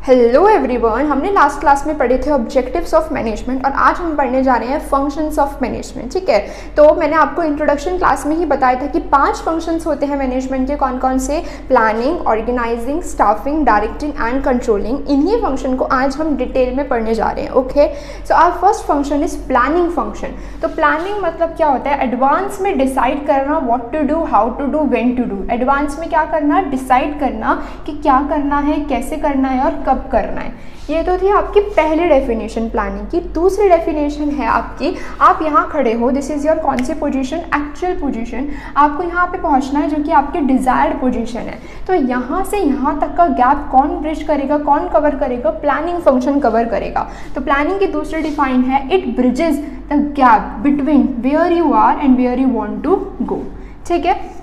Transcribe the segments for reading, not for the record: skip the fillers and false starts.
Hello everyone, हमने last class में पढ़े थे ऑब्जेक्टिव्स ऑफ मैनेजमेंट और आज हम पढ़ने जा रहे हैं फंक्शंस ऑफ मैनेजमेंट। ठीक है, तो मैंने आपको इंट्रोडक्शन क्लास में ही बताया था कि 5 फंक्शंस होते हैं मैनेजमेंट के। कौन कौन से? Planning, organising, staffing, directing and controlling. इन्हीं फंक्शन को आज हम डिटेल में पढ़ने जा रहे हैं। Okay, so our first function is planning function. तो प्लानिंग मतलब क्या होता है? एडवांस में डिसाइड करना what to do, how to do, when to do. Advance में क्या करना? डिसाइड करना कि क्या करना है, कैसे करना है और कब करना है। ये तो थी आपकी पहली डेफिनेशन प्लानिंग की। दूसरी डेफिनेशन है आपकी, आप यहाँ खड़े हो, दिस इज योर कौन सी पोजीशन? Actual position. आपको यहाँ पे पहुँचना है जो कि आपकी डिजायर्ड पोजीशन है। तो यहाँ से यहाँ तक का गैप कौन ब्रिज करेगा, कौन कवर करेगा? प्लानिंग फंक्शन कवर करेगा। तो प्लानिंग की दूसरी डिफाइन है, it bridges the gap between where you are and where you want to go. ठीक है,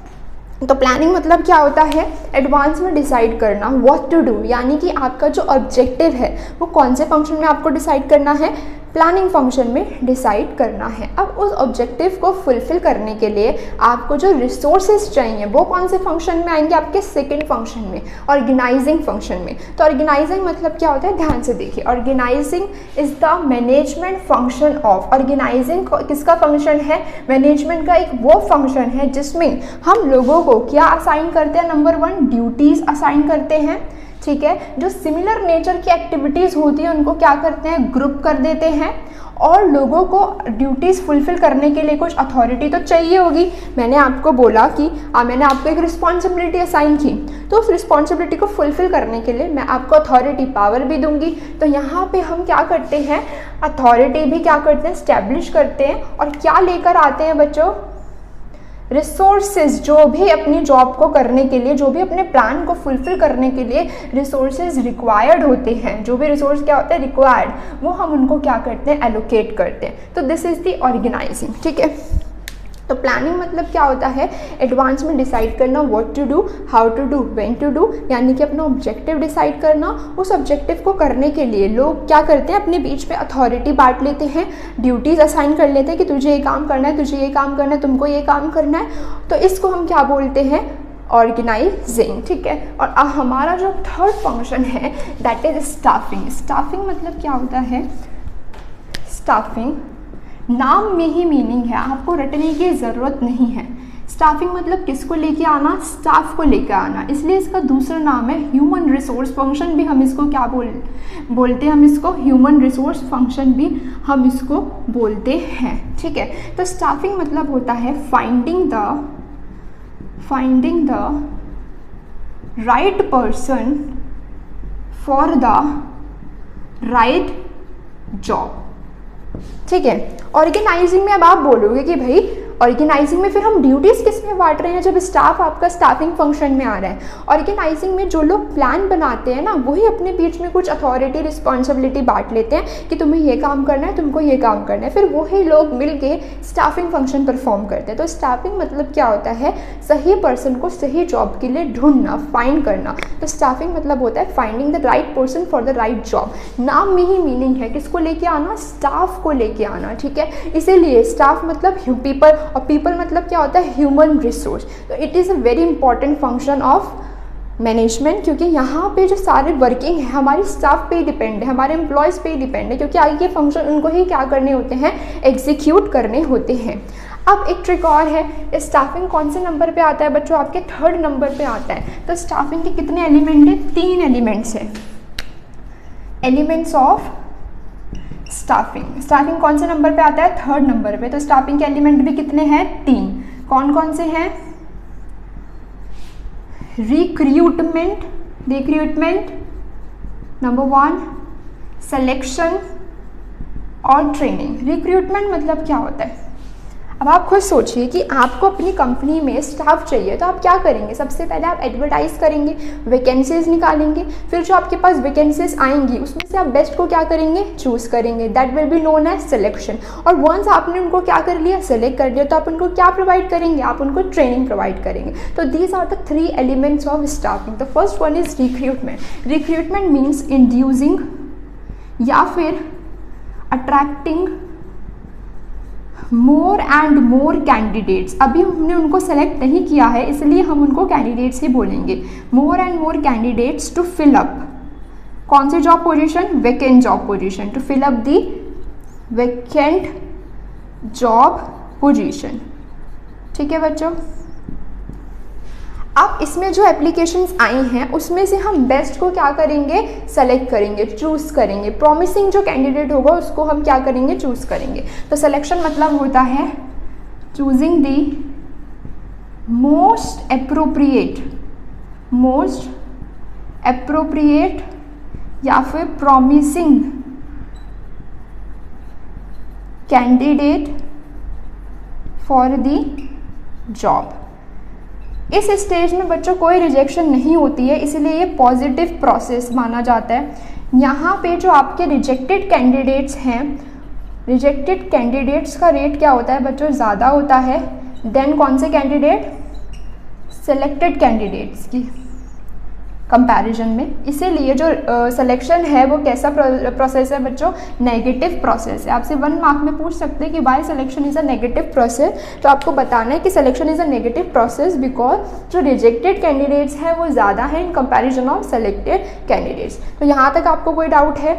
तो प्लानिंग मतलब क्या होता है? एडवांस में डिसाइड करना व्हाट टू डू, यानी कि आपका जो ऑब्जेक्टिव है वो कौन से फंक्शन में आपको डिसाइड करना है? प्लानिंग फंक्शन में डिसाइड करना है। अब उस ऑब्जेक्टिव को फुलफिल करने के लिए आपको जो रिसोर्सेज चाहिए वो कौन से फंक्शन में आएंगे? आपके सेकंड फंक्शन में, ऑर्गेनाइजिंग फंक्शन में। तो ऑर्गेनाइजिंग मतलब क्या होता है? ध्यान से देखिए, organising is the management function of. Organising किसका फंक्शन है? मैनेजमेंट का एक वो फंक्शन है जिसमें हम लोगों को क्या असाइन करते हैं? नंबर 1, ड्यूटीज असाइन करते हैं। ठीक है, जो सिमिलर नेचर की एक्टिविटीज़ होती है उनको क्या करते हैं? ग्रुप कर देते हैं। और लोगों को ड्यूटीज़ फुलफिल करने के लिए कुछ अथॉरिटी तो चाहिए होगी। मैंने आपको बोला कि मैंने आपको एक रिस्पॉन्सिबिलिटी असाइन की, तो उस रिस्पॉन्सिबिलिटी को फुलफिल करने के लिए मैं आपको अथॉरिटी पावर भी दूंगी। तो यहाँ पे हम क्या करते हैं? अथॉरिटी भी क्या करते हैं? स्टैब्लिश करते हैं। और क्या लेकर आते हैं बच्चों? रिसोर्सेज। जो भी अपनी जॉब को करने के लिए, जो भी अपने प्लान को फुलफिल करने के लिए रिसोर्सेज रिक्वायर्ड होते हैं, जो भी रिसोर्स क्या होते हैं? रिक्वायर्ड, वो हम उनको क्या करते हैं? एलोकेट करते हैं। तो दिस इज द ऑर्गेनाइजिंग। ठीक है, तो प्लानिंग मतलब क्या होता है? एडवांस में डिसाइड करना what to do, how to do, when to do, यानी कि अपना ऑब्जेक्टिव डिसाइड करना। उस ऑब्जेक्टिव को करने के लिए लोग क्या करते हैं? अपने बीच में अथॉरिटी बांट लेते हैं, ड्यूटीज असाइन कर लेते हैं कि तुझे ये काम करना है, तुझे ये काम करना है, तुमको ये काम करना है। तो इसको हम क्या बोलते हैं? ऑर्गेनाइजिंग। ठीक है, और हमारा जो थर्ड फंक्शन है दैट इज स्टाफिंग। स्टाफिंग मतलब क्या होता है? स्टाफिंग नाम में ही मीनिंग है, आपको रटने की ज़रूरत नहीं है। स्टाफिंग मतलब किसको लेके आना? स्टाफ को लेके आना। इसलिए इसका दूसरा नाम है ह्यूमन रिसोर्स फंक्शन। भी हम इसको क्या बोलते हैं? हम इसको ह्यूमन रिसोर्स फंक्शन भी हम इसको बोलते हैं। ठीक है, तो स्टाफिंग मतलब होता है finding the right person for the right job. ठीक है, ऑर्गेनाइजिंग में अब आप बोलोगे कि भाई ऑर्गेनाइजिंग में फिर हम ड्यूटीज़ किस में बांट रहे हैं जब स्टाफ आपका स्टाफिंग फंक्शन में आ रहा है? ऑर्गेनाइजिंग में जो लोग प्लान बनाते हैं ना, वही अपने बीच में कुछ अथॉरिटी, रिस्पॉन्सिबिलिटी बांट लेते हैं कि तुम्हें ये काम करना है, तुमको ये काम करना है। फिर वही लोग मिलके स्टाफिंग फंक्शन परफॉर्म करते हैं। तो स्टाफिंग मतलब क्या होता है? सही पर्सन को सही जॉब के लिए ढूंढना, फाइंड करना। तो स्टाफिंग मतलब होता है finding the right person for the right job. नाम में ही मीनिंग है, किसको लेके आना? स्टाफ को लेके आना। ठीक है, इसीलिए स्टाफ मतलब पीपल, और पीपल मतलब क्या होता है? Human resource. तो it is a very important function of management, क्योंकि यहाँ पे जो सारे वर्किंग है हमारी स्टाफ पे ही डिपेंड है, हमारे एम्प्लॉयज़ पे ही डिपेंड है, क्योंकि आगे के फंक्शन उनको ही क्या करने होते हैं? एग्जीक्यूट करने होते हैं। अब एक ट्रिक और है, स्टाफिंग कौन से नंबर पे आता है बच्चों? आपके थर्ड नंबर पे आता है। तो स्टाफिंग के कितने एलिमेंट हैं? 3 एलिमेंट्स हैं। एलिमेंट्स ऑफ स्टाफिंग कौन से नंबर पे आता है? थर्ड नंबर पे। तो स्टाफिंग के एलिमेंट भी कितने हैं? 3। कौन कौन से हैं? रिक्रूटमेंट नंबर 1, सिलेक्शन और ट्रेनिंग। रिक्रूटमेंट मतलब क्या होता है? अब आप खुद सोचिए कि आपको अपनी कंपनी में स्टाफ चाहिए, तो आप क्या करेंगे? सबसे पहले आप एडवर्टाइज करेंगे, वैकेंसीज निकालेंगे। फिर जो आपके पास वैकेंसीज आएंगी उसमें से आप बेस्ट को क्या करेंगे? चूज़ करेंगे। That will be known as selection. और वंस आपने उनको क्या कर लिया? सेलेक्ट कर लिया, तो आप उनको क्या प्रोवाइड करेंगे? आप उनको ट्रेनिंग प्रोवाइड करेंगे। तो these are the 3 elements of staffing. The first one is recruitment. Recruitment means inducing या फिर attracting more and more candidates. अभी हमने उनको सेलेक्ट नहीं किया है इसलिए हम उनको कैंडिडेट्स ही बोलेंगे। More and more candidates to fill up कौन सी job position? Vacant job position, to fill up the vacant job position. ठीक है बच्चों, अब इसमें जो एप्लीकेशंस आई हैं उसमें से हम बेस्ट को क्या करेंगे? सेलेक्ट करेंगे, चूज करेंगे। प्रॉमिसिंग जो कैंडिडेट होगा उसको हम क्या करेंगे? चूज करेंगे। तो सिलेक्शन मतलब होता है चूजिंग दी मोस्ट एप्रोप्रिएट या फिर promising candidate for the job. इस स्टेज में बच्चों कोई रिजेक्शन नहीं होती है, इसलिए ये पॉजिटिव प्रोसेस माना जाता है। यहाँ पे जो आपके रिजेक्टेड कैंडिडेट्स हैं, रिजेक्टेड कैंडिडेट्स का रेट क्या होता है बच्चों? ज़्यादा होता है देन कौन से कैंडिडेट? सिलेक्टेड कैंडिडेट्स की कंपैरिजन में। इसीलिए जो सिलेक्शन है वो कैसा प्रोसेस है बच्चों? नेगेटिव प्रोसेस है। आपसे 1 मार्क में पूछ सकते हैं कि why selection is a negative process, तो आपको बताना है कि selection is a negative process because जो रिजेक्टेड कैंडिडेट्स हैं वो ज़्यादा है in comparison of selected candidates. तो यहाँ तक आपको कोई डाउट है?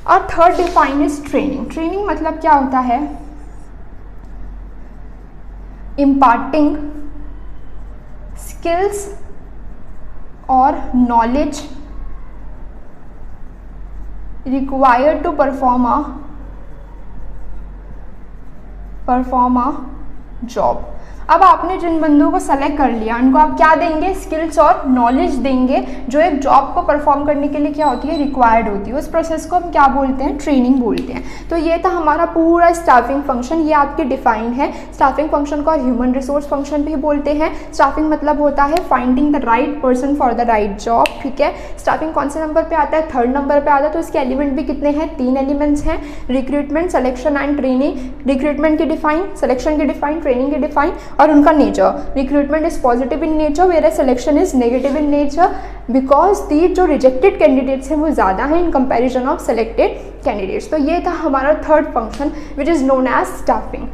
और third define is training. Training मतलब क्या होता है? इम्पार्टिंग स्किल्स और knowledge required to perform a job। अब आपने जिन बंदों को सेलेक्ट कर लिया उनको आप क्या देंगे? स्किल्स और नॉलेज देंगे जो एक जॉब को परफॉर्म करने के लिए क्या होती है? रिक्वायर्ड होती है। उस प्रोसेस को हम क्या बोलते हैं? ट्रेनिंग बोलते हैं। तो ये था हमारा पूरा स्टाफिंग फंक्शन, ये आपकी डिफाइंड है। स्टाफिंग फंक्शन को ह्यूमन रिसोर्स फंक्शन भी बोलते हैं। स्टाफिंग मतलब होता है finding the right person for the right job. ठीक है, स्टाफिंग कौन से नंबर पर आता है? 3rd नंबर पर आता है। तो इसके एलिमेंट भी कितने हैं? 3 एलिमेंट्स हैं, recruitment, selection and training. Recruitment की डिफाइन, सिलेक्शन की डिफाइन, ट्रेनिंग की डिफाइन और उनका nature. Recruitment is positive in nature where selection is negative in nature because the जो रिजेक्टेड कैंडिडेट्स हैं वो ज़्यादा हैं in comparison of selected candidates. तो ये था हमारा 3rd function which is known as staffing.